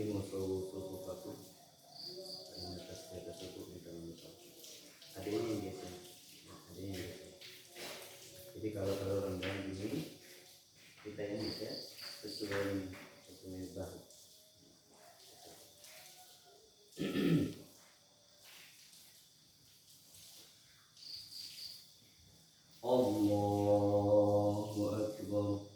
suku atas suku kita menyusul. Ada ini yang biasa. Jadi kalau rendang ini kita yang bisa sesuai bahan. Allahu Akbar.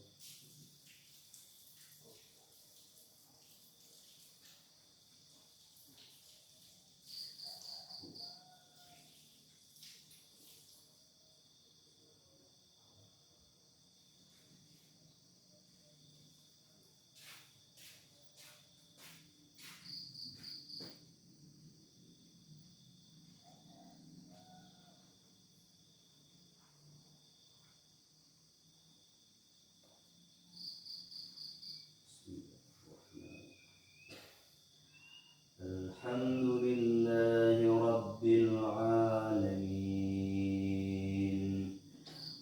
Alhamdulillahi Rabbil Alamin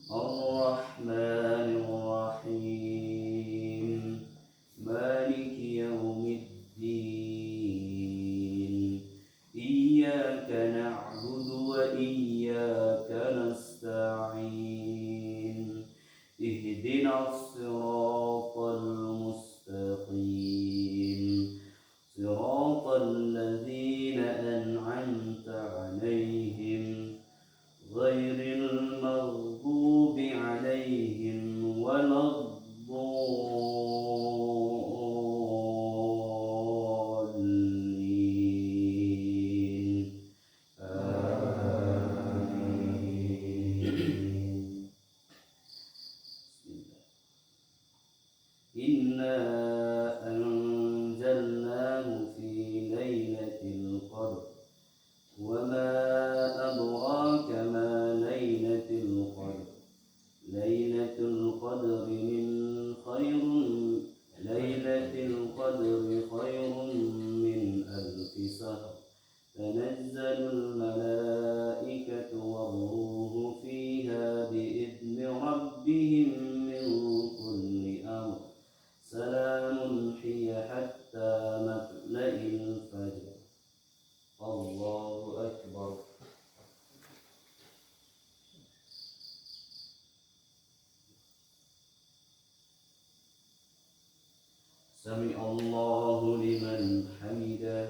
Ar-Rahmanir Rahim Maliki Yawmiddin Iyyaka na'budu wa iyyaka nasta'in Ihdinas siratal mustaqim صراط الذين أنعمت عليهم غير المغضوب عليهم ولا الضالين آمين إنا أنزلناه في ليلة القدر وما أدراك ما ليلة القدر ليلة القدر خير من ألف شهر تنزل الملائكة والروح فيها بإذن ربهم من كل أمر سلام هي حتى مطلع الفجر الله أكبر سمع الله لمن حمده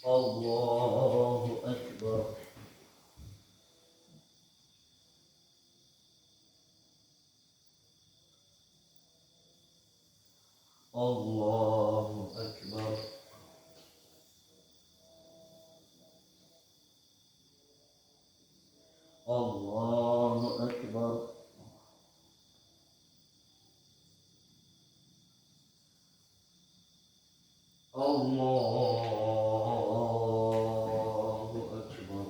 الله أكبر الله أكبر الله أكبر الله أكبر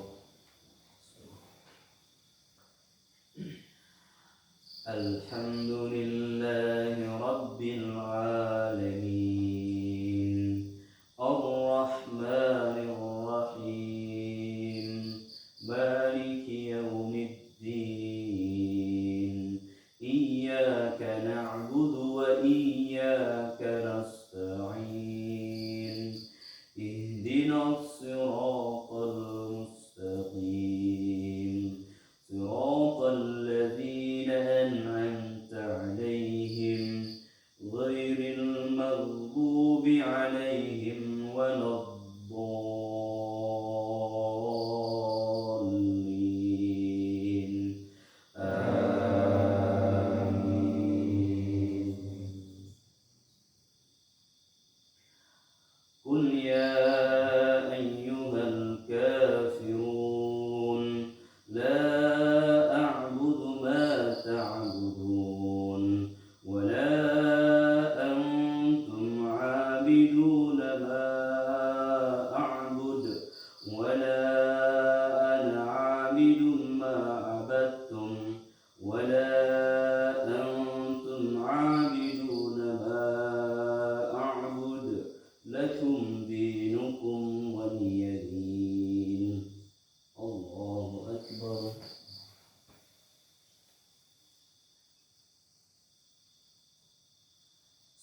الحمد لله رب العالمين الرحمن الرحيم مالك يوم الدين إياك نعبد وإياك نستعين اهدنا الصراط المستقيم صراط الذين أنعمت عليهم غير المغضوب عليهم ولا الضالين آمين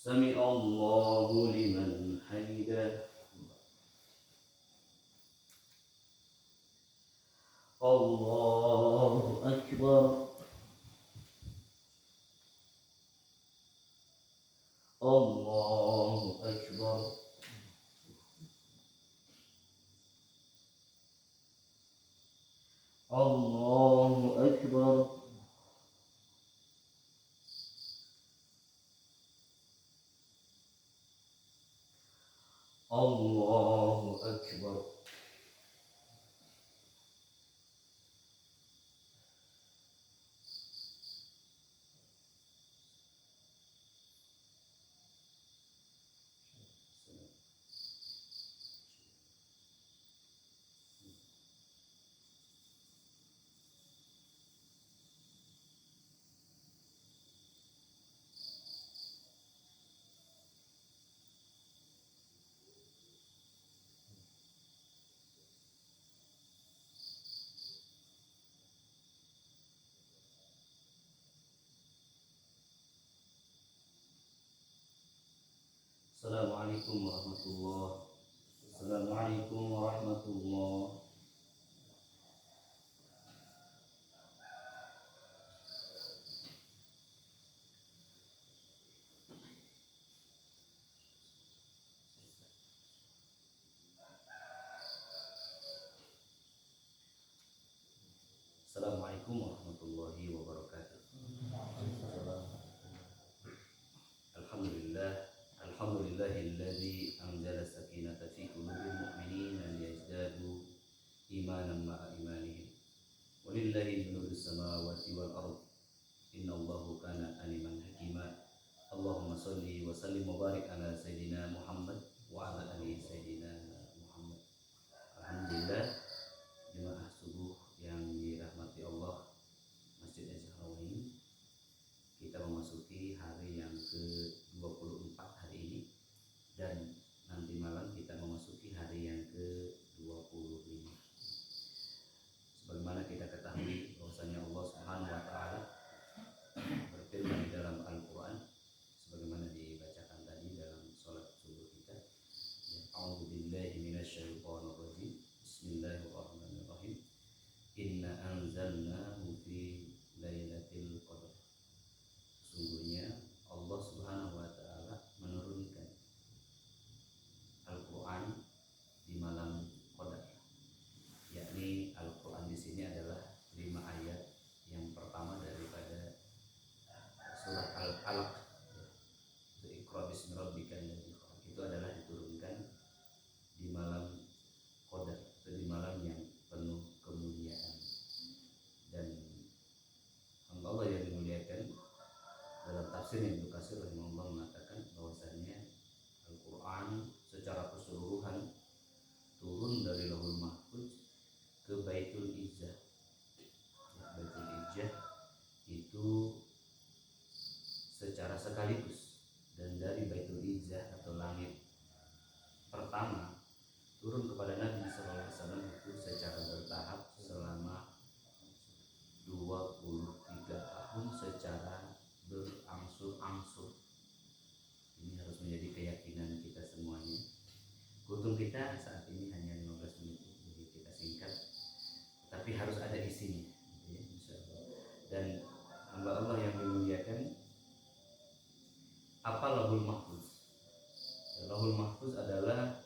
سمع الله لمن حمده الله أكبر الله أكبر الله أكبر الله أكبر Assalamualaikum warahmatullahi wabarakatuh. Assalamualaikum warahmatullahi wabarakatuh. Assalamualaikum warahmatullahi wabarakatuh. Alhamdulillah, alhamdulillahilladzi anzala sakinata fi qulubil mu'minina liyazdadu imanan ma'a imanihim. Walillahi junudus samawati wal ardh. Innallaha kana aliman hakima. Allahumma shalli wa sallim wa barik ala sayyidina Muhammad wa ala ali sayyidina Muhammad. Alhamdulillah, jemaah subuh yang dirahmati Allah Masjid Az-Zahrawain, kita memasuki hari yang ke-24 hari ini, dan nanti malam kita memasuki hari yang ke-25. Sebagaimana kita ketahui bahwasanya Allah Subhanahu wa taala berfirman di dalam Al-Qur'an sebagaimana dibacakan tadi dalam salat subuh kita. A'udzubillahi minasyaitonir rajim. Bismillahirrahmanirrahim. Inna anzalnahu fi lailatul qadar. Sesungguhnya Allah Subhanahu wa taala menurunkan Al-Qur'an di malam Qadar. Yakni Al-Qur'an di sini adalah 5 ayat yang pertama daripada surat Al-Alaq. Iqra bismi rabbikal ladzi khalaq. Itu adalah diturunkan di malam Qadar, atau di malam yang penuh kemuliaan. Dan hamba Allah yang dimuliakan, dalam tafsir yang Ibnu rahimahullah mengatakan bahwasanya Al-Qur'an secara keseluruhan turun dari Lauhul Mahfuz ke Baitul Izzah. Baitul Izzah itu secara sekaligus, dan dari Baitul Izzah atau langit pertama turun kepada Nabi SAW itu secara bertahap selama 23 tahun secara berangsur-angsur. Ini harus menjadi keyakinan kita semuanya. Kutung kita saat ini hanya 15 menit, jadi kita singkat, tapi harus ada isinya, ya, insyaallah. Dan hamba Allah yang dimuliakan, apa Lauhul Mahfuz? Lauhul Mahfuz adalah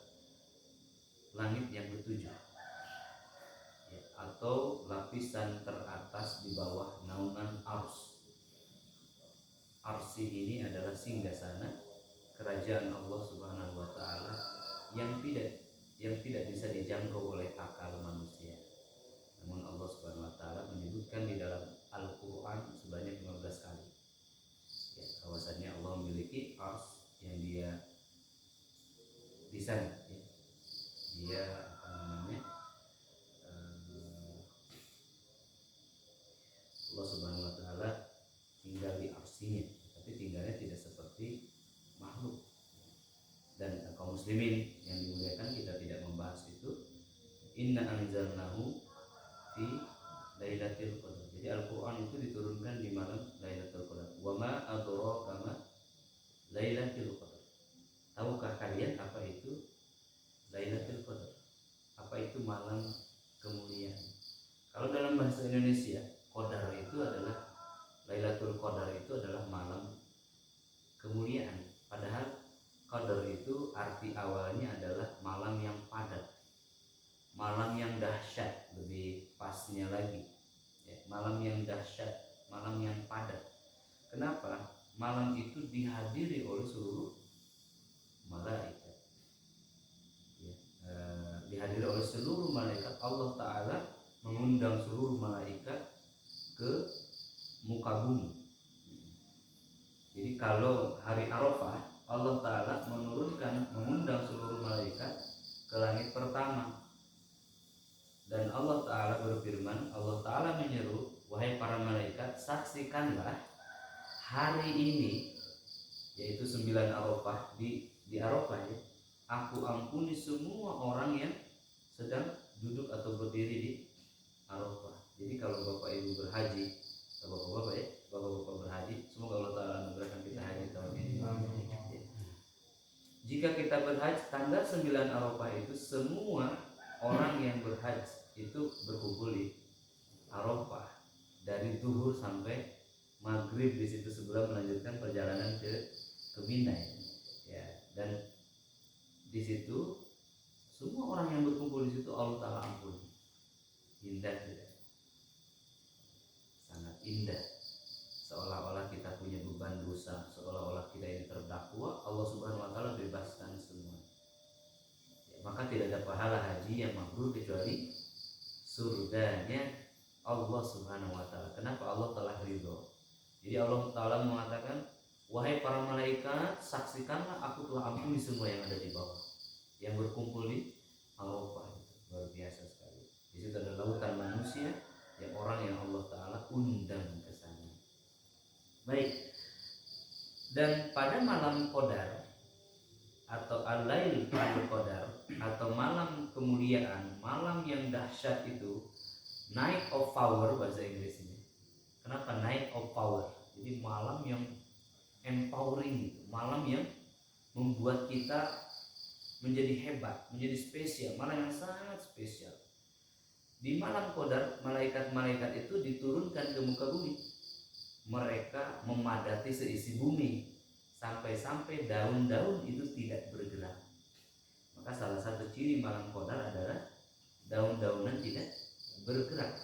langit yang ketujuh, ya, atau lapisan teratas di bawah naungan Ars. Arsy ini adalah singgasana kerajaan Allah Subhanahu wa taala yang tidak bisa dijangkau oleh akal manusia. Namun Allah Subhanahu wa taala menyebutkan di dalam Al-Qur'an sebanyak 15 kali, ya, bahwasanya Allah memiliki ars yang dia di sana, ya. Dia Allah Subhanahu wa taala tinggal di arsinya, tapi tinggalnya tidak seperti makhluk. Dan kaum muslimin yang dimuliakan, kita tidak membahas itu. Inna anzalnahu fi lailatul qadar. Jadi Al-Qur'an itu diturunkan di malam Lailatul Qadar. Wa ma adraka ma Lailatul Qadar. Tahukah kalian apa itu Lailatul Qadar? Apa itu malam kemuliaan? Kalau dalam bahasa Indonesia, Qadar itu adalah Lailatul Qadar itu adalah malam kemuliaan. Padahal Qadar itu arti awalnya adalah malam yang padat, malam yang dahsyat, lebih pasnya lagi ya, malam yang dahsyat, malam yang padat. Kenapa? Malam itu dihadiri oleh seluruh malaikat ya, dihadiri oleh seluruh malaikat. Allah Ta'ala mengundang seluruh malaikat ke muka bumi. Jadi kalau hari Arafah, Allah Ta'ala mengundang seluruh malaikat ke langit pertama. Dan Allah Ta'ala berfirman, Allah Ta'ala menyeru, wahai para malaikat, saksikanlah hari ini, yaitu 9 Arafah, di Arafah ya, aku ampuni semua orang yang sedang duduk atau berdiri di Arafah. Jadi kalau Bapak Ibu berhaji, Bapak-bapak ya, Bapak-bapak berhaji, semoga Allah Ta'ala anugerahkan kita haji tahun ini. Jika kita berhaji tanggal 9 Arafah itu, semua orang yang berhaji itu berkumpul di Arafah dari zuhur sampai maghrib di situ sebelum melanjutkan perjalanan ke Mina ya. Dan di situ semua orang yang berkumpul di situ Allah Ta'ala ampuni. Indah tidak? Sangat indah. Seolah-olah kita punya beban dosa, seolah-olah kita ini terdakwa, Allah Subhanahu wa Ta'ala bebaskan semua ya. Maka tidak ada pahala haji yang mabrur kecuali surganya Allah Subhanahu wa Ta'ala. Kenapa? Allah telah ridho. Jadi Allah Ta'ala mengatakan, wahai para malaikat, saksikanlah aku telah ampuni semua yang ada di bawah, yang berkumpul di Arafah. Luar biasa sekali. Di situ ada lautan manusia yang orang yang Allah Ta'ala undang ke sana. Baik. Dan pada malam Qadar atau Al-Lailatul Qadar atau malam kemuliaan, malam yang dahsyat itu, night of power bahasa Inggris ini. Kenapa night of power? Jadi malam yang empowering, malam yang membuat kita menjadi hebat, menjadi spesial, malam yang sangat spesial. Di malam Qadar, malaikat-malaikat itu diturunkan ke muka bumi. Mereka memadati seisi bumi sampai-sampai daun-daun itu tidak bergerak. Maka salah satu ciri malam Qadar adalah daun-daunan tidak bergerak.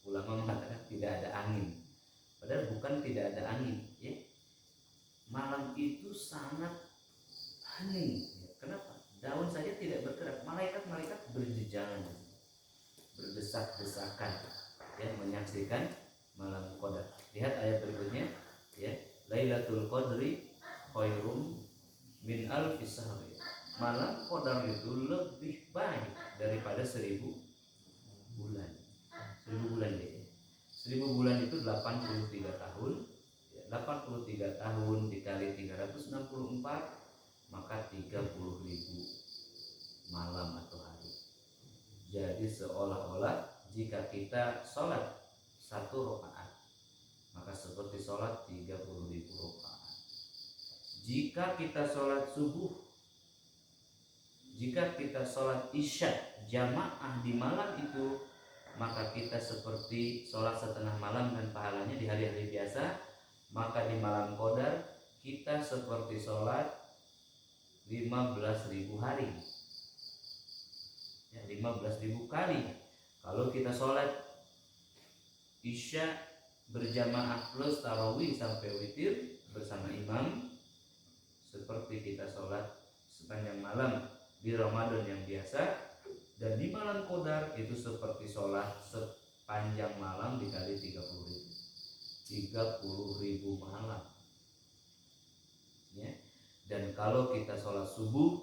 Ulama mengatakan tidak ada angin. Padahal bukan tidak ada angin ya. Malam itu sangat hening ya. Kenapa? Daun saja tidak bergerak. Malaikat-malaikat berjejalan, berdesak-desakan ya, menyaksikan malam Qadar. Lihat ayat berikutnya ya. Lailatul Qadri khairum min alfi syahr. Malam Qadar itu lebih baik daripada 1000 bulan. 1000 bulan ya. 1000 bulan itu 83 tahun. 83 tahun dikali 364 maka 30.000 malam atau hari. Jadi seolah-olah jika kita sholat 1 rakaat maka seperti sholat 30.000 rakaat. Jika kita sholat subuh, jika kita sholat isya jamaah di malam itu, maka kita seperti sholat setengah malam dan pahalanya di hari-hari biasa. Maka di malam Qadar kita seperti sholat 15.000 hari ya, 15.000 kali. Kalau kita sholat isya berjamaah plus tarawih sampai witir bersama imam, seperti kita sholat sepanjang malam di Ramadan yang biasa. Dan di malam Qadar itu seperti sholat sepanjang malam dikali 30.000 malam ya. Dan kalau kita sholat subuh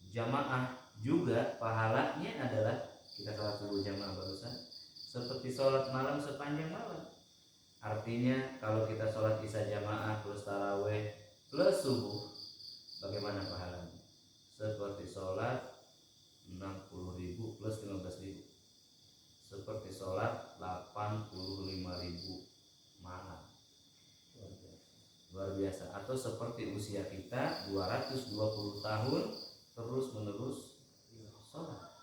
jamaah juga pahalanya adalah kita sholat subuh jamaah barusan seperti sholat malam sepanjang malam. Artinya kalau kita sholat isya jamaah plus taraweh plus subuh, bagaimana pahalanya? Seperti sholat 60.000 plus 15.000, seperti sholat 85.000 malam. luar biasa. Atau seperti usia kita 220 tahun terus menerus sholat.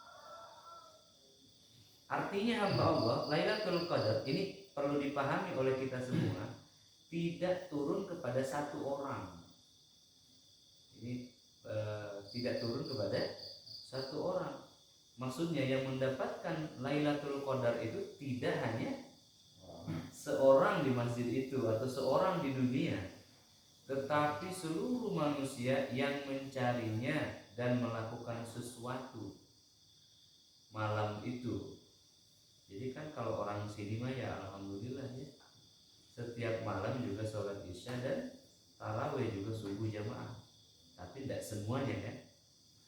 Artinya hamba Allah Lailatul Qadar ini perlu dipahami oleh kita semua, tidak turun kepada satu orang. Ini tidak turun kepada satu orang. Maksudnya yang mendapatkan Lailatul Qadar itu tidak hanya seorang di masjid itu atau seorang di dunia, tetapi seluruh manusia yang mencarinya dan melakukan sesuatu malam itu. Jadi kan kalau orang sini mah ya alhamdulillah ya, setiap malam juga sholat isya dan tarawih juga subuh jamaah. Tapi tidak semuanya kan,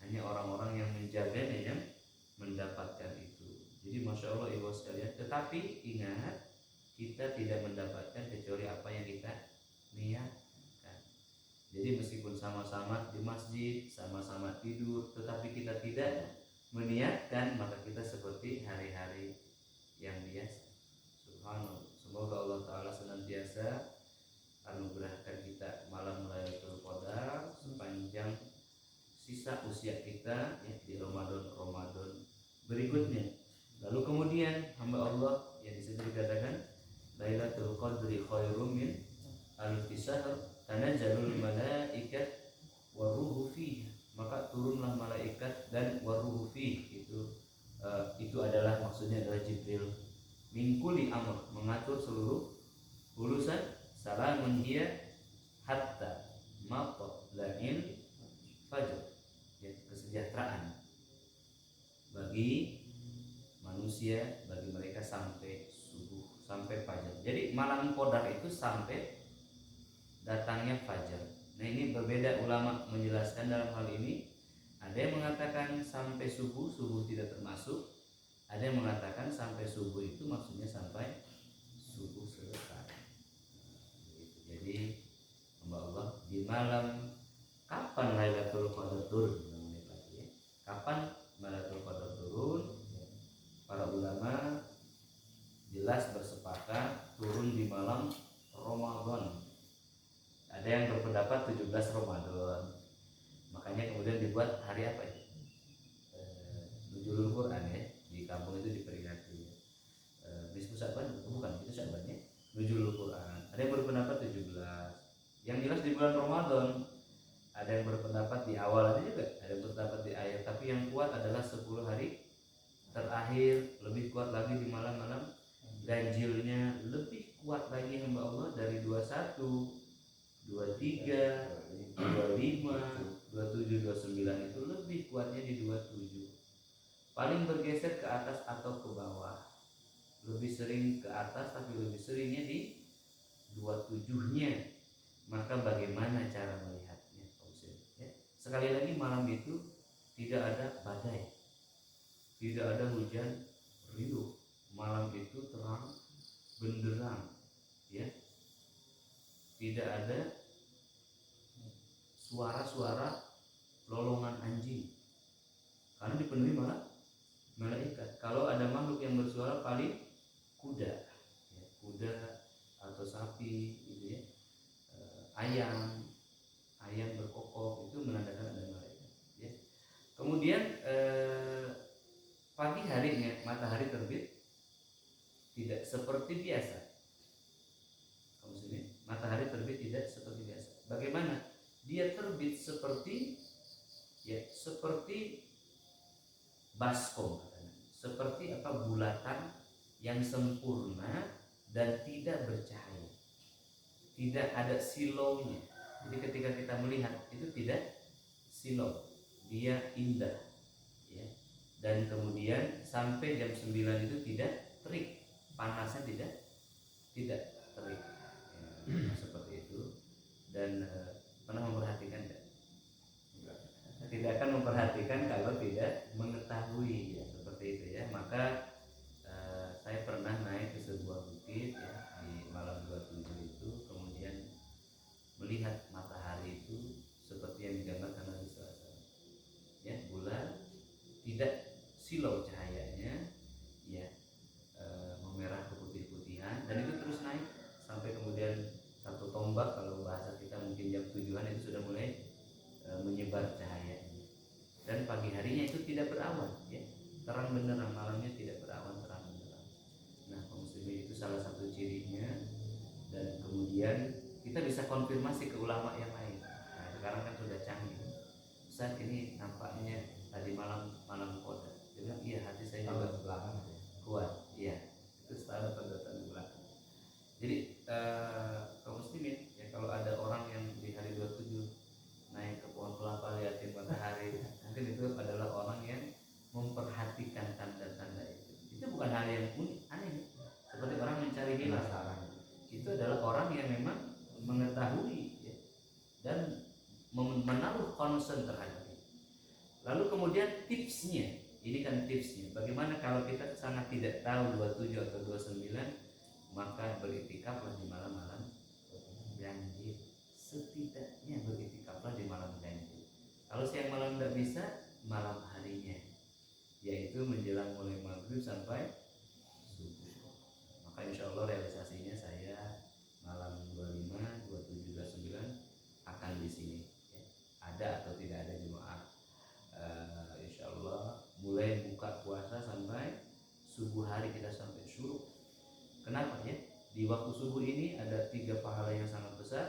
hanya orang-orang yang menjaganya yang mendapatkan itu. Jadi masya Allah ibu sekalian. Tetapi ingat, kita tidak mendapatkan kecuali apa yang kita niatkan. Jadi meskipun sama-sama di masjid, sama-sama tidur, tetapi kita tidak meniatkan, maka kita seperti hari-hari yang biasa. Subhanallah. Semoga Allah Ta'ala senantiasa anugerahkan kita malam Lailatul Qadar sepanjang sisa usia kita ya, di Ramadan berikutnya. Lalu kemudian hamba Allah yang disini dikatakan Lailatul Qadri khairum min alfi syahr tanazzalul malaikat waruhu fiha, maka turunlah malaikat dan waruhu fihi. Itu adalah maksudnya adalah Jibril. Min kulli amr, mengatur seluruh urusan. Salamun hiya hatta matla'il fajr, ya, kesejahteraan bagi manusia, bagi mereka sampai subuh, sampai fajar. Jadi malam Qadar itu sampai datangnya fajar. Nah ini berbeda ulama menjelaskan dalam hal ini. Ada yang mengatakan sampai subuh, subuh tidak termasuk. Ada yang mengatakan sampai subuh itu maksudnya sampai subuh selesai. Jadi hamba Allah di malam kapan Lailatul Qadar turun? Kapan Lailatul Qadar turun? Para ulama jelas bersepakat turun di malam Ramadan. Ada yang berpendapat 17 Ramadan. Makanya kemudian dibuat hari apa ya? Nuzulul Quran ya. Di kampung itu diperingati. Nisfu Sya'ban bukan, itu Sya'ban ya. Nuzulul Quran. Ada yang berpendapat 17. Yang jelas di bulan Ramadan. Ada yang berpendapat di awal aja juga, ada yang berpendapat di akhir. Tapi yang kuat adalah 10 hari terakhir, lebih kuat lagi di malam-malam ganjilnya, lebih kuat lagi hamba Allah dari 21, 23, 25, 27, 29 itu lebih kuatnya di 27. Paling bergeser ke atas atau ke bawah. Lebih sering ke atas tapi lebih seringnya di 27-nya. Maka bagaimana cara melihatnya? Ya. Sekali lagi malam itu tidak ada badai, tidak ada hujan rindu. Malam itu terang benderang, ya. Tidak ada suara-suara lolongan anjing karena dipenuhi malah malaikat. Kalau ada makhluk yang bersuara paling kuda, ya, kuda atau sapi, gitu ya. Ayam berkokok itu menandakan ada malaikat. Ya. Kemudian pagi harinya matahari terbit tidak seperti biasa. Kamu sini matahari terbit tidak seperti biasa. Bagaimana? Dia terbit seperti baskom, seperti apa, bulatan yang sempurna dan tidak bercahaya, tidak ada silaunya. Jadi ketika kita melihat itu tidak silau, dia indah, ya. Dan kemudian sampai jam 9 itu tidak terik, panasnya tidak terik, ya, seperti itu. Dan pernah memperhatikan tidak? Tidak akan memperhatikan kalau tidak mengetahui, ya, seperti itu ya. Maka saya pernah naik ke sebuah bukit, ya, di malam 27 itu, kemudian melihat matahari itu seperti yang digambarkan Nabi SAW, ya, bulan tidak silau cahayanya, ya, memerah keputih-putihan, dan itu terus naik sampai kemudian satu tombak kalau bahasa ketujuhan itu sudah mulai menyebar cahayanya. Dan pagi harinya itu tidak berawan, ya, terang benderang, malamnya tidak berawan, terang benderang. Nah, kaum muslimin, itu salah satu cirinya. Dan kemudian kita bisa konfirmasi ke ulama yang lain. Nah, sekarang kan sudah canggih. Ustaz, ini nampaknya tadi malam qadar. Dia bilang, iya, hati saya juga kuat. Iya, itu standar tanda-tanda belakang. Jadi kaum muslimin, ya, kalau ada orang yang di hari 27 naik ke pohon kelapa liatin matahari, mungkin itu adalah orang yang memperhatikan tanda-tanda itu. Itu bukan hal yang unik, aneh. Seperti orang mencari hilal. Itu adalah orang yang memang mengetahui, ya, dan menaruh concern terhadap itu. Lalu kemudian tipsnya, ini kan tipsnya. Bagaimana kalau kita sangat tidak tahu 27 atau 29, maka beriktikaflah di malam-malam ganjil. Setidaknya beriktikaflah di malam ganjil. Kalau siang malam tidak bisa, malam harinya, yaitu menjelang mulai maghrib sampai subuh. Maka insya Allah realisasinya saya malam 25, 27, 29 akan di sini, ya. Ada atau tidak ada jemaah, insya Allah mulai buka puasa sampai subuh hari, kita sampai syuruk. Kenapa, ya? Di waktu subuh ini ada 3 pahala yang sangat besar.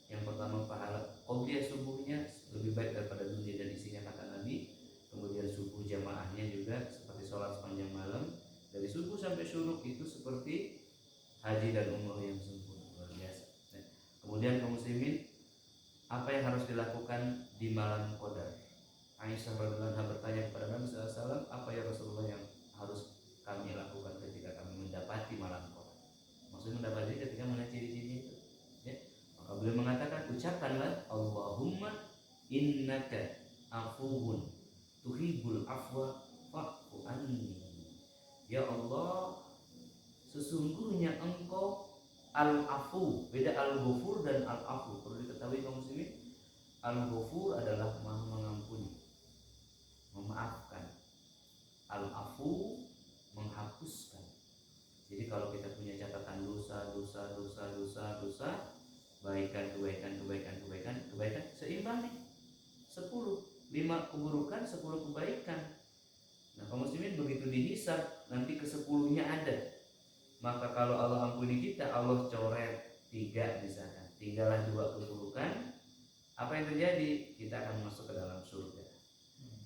Yang pertama, pahala qobliyah subuhnya lebih baik daripada dunia dan isinya, kata Nabi. Kemudian subuh jamaahnya juga seperti sholat sepanjang malam. Dari subuh sampai syuruk itu seperti haji dan umroh yang sempurna, luar biasa. Nah, kemudian kaum muslimin, apa yang harus dilakukan di malam qadar? Aisyah radhiyallahu anha bertanya kepada Nabi SAW, apa ya Rasulullah yang harus kami lakukan ketika kami mendapati malam qadar? Maksudnya mendapati ketika melihat ciri-ciri itu, ya. Maka beliau mengatakan, ucapkanlah Allahumma innaka afuwun tuhibbul afwa fa'fu anni. Ya Allah, sesungguhnya engkau al-afu. Beda al-ghafur dan al-afu. Perlu diketahui kaum muslimin, al-ghafur adalah maha mengampuni, memaafkan. Al-afu menghapuskan. Jadi kalau kita punya catatan dosa, kebaikan seimbang nih. 10, 5 keburukan, 10 kebaikan. Nah, kaum muslimin, begitu dihisab nanti ke-10-nya ada. Maka kalau Allah ampuni kita, Allah coret 3 misalkan, tinggallah 2 keburukan. Apa yang terjadi? Kita akan masuk ke dalam surga.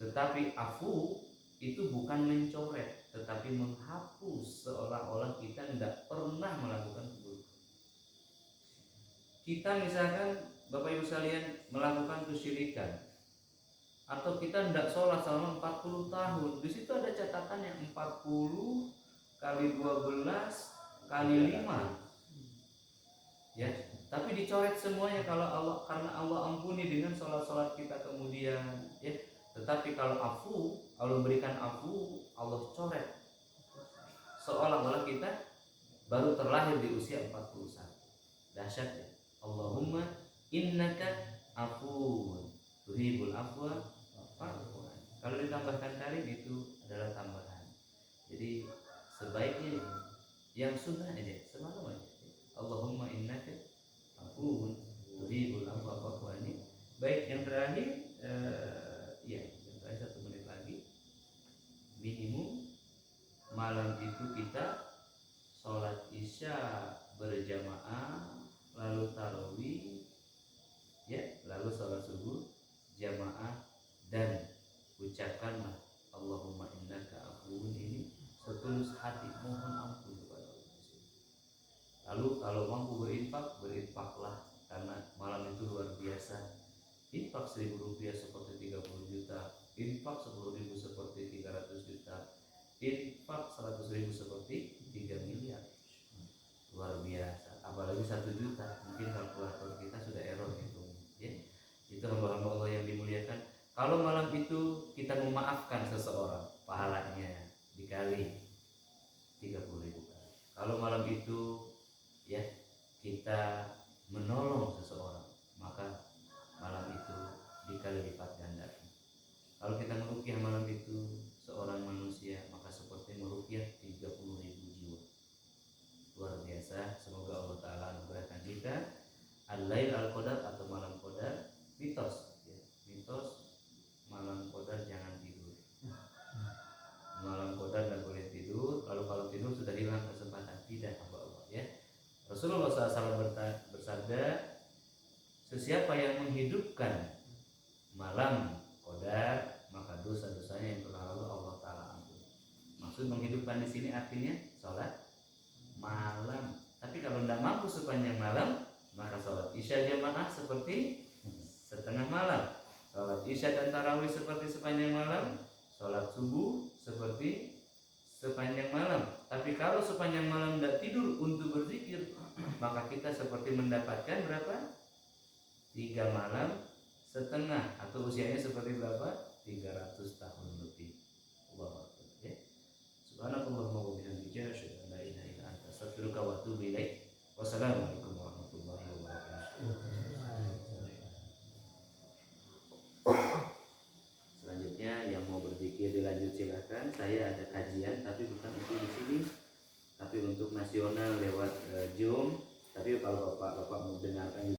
Tetapi afu itu bukan mencoret, tetapi menghapus, seolah-olah kita tidak pernah melakukan keburukan. Kita misalkan, Bapak Ibu sekalian, melakukan kesyirikan, atau kita tidak sholat selama 40 tahun. Di situ ada catatan yang 40 kali 12 kali 5, ya. Tapi dicoret semuanya karena Allah ampuni dengan sholat kita kemudian, ya. Tetapi kalau afu, Allah berikan afu, Allah coret, seolah-olah kita baru terlahir di usia 41. Dahsyat, ya. Allahumma innaka afuwun tuhibbul afwa fa'fu anni. Kalau ditambahkan karim itu adalah tambahan. Jadi sebaiknya yang sunnah aja, semalam aja. Allahumma innaka afuwun tuhibbul afwa fa'fu anni. Baik, yang terakhir, ya, yang terakhir 1 menit lagi. Minimum malam itu kita sholat isya berjamaah, lalu tarawih, ya, lalu sholat subuh jamaah, dan ucapkanlah Allahumma innaka afuwun ini setulus hati, mohon ampun kepada Allah. Lalu kalau mampu berinfak, berinfaklah, karena malam itu luar biasa. Infak 1.000 rupiah seperti 30 juta, infak 10.000 seperti 300 juta, infak 100.000 seperti 3 miliar. Luar biasa. Apalagi 1 juta, mungkin kalkulator kita sudah error gitu, ya. Itu hamba-hamba Allah yang dimuliakan. Kalau malam itu kita memaafkan seseorang, pahalanya dikali 30.000 kali. Kalau malam itu, ya, kita menolong seseorang, maka malam itu dikali lipat gandakan. Kalau kita meruqyah malam itu seorang manusia, maka seperti meruqyah 30.000 jiwa. Luar biasa. Semoga Allah Ta'ala anugerahkan kita al-lail al-qadar atau malam qadar siapa yang menghidupkan malam qadar, maka dosa-dosanya yang telah lalu Allah Ta'ala ampuni. Maksud menghidupkan di sini artinya sholat malam. Tapi kalau tidak mampu sepanjang malam, maka sholat isya jamaah seperti setengah malam, sholat isya dan tarawih seperti sepanjang malam, sholat subuh seperti sepanjang malam. Tapi kalau sepanjang malam tidak tidur untuk berzikir, maka kita seperti mendapatkan berapa? 3 malam setengah, atau usianya seperti berapa? 300 tahun lebih. Allahu Akbar. Ya. Subhanakallahumma wa bihamdika asyhadu an la ilaha illa anta astaghfiruka wa atubu ilaik. Wassalamualaikum warahmatullahi wabarakatuh. Selanjutnya yang mau berzikir dilanjut silakan. Saya ada kajian tapi bukan untuk di sini, tapi untuk nasional lewat Zoom. Tapi kalau Bapak mau dengarkan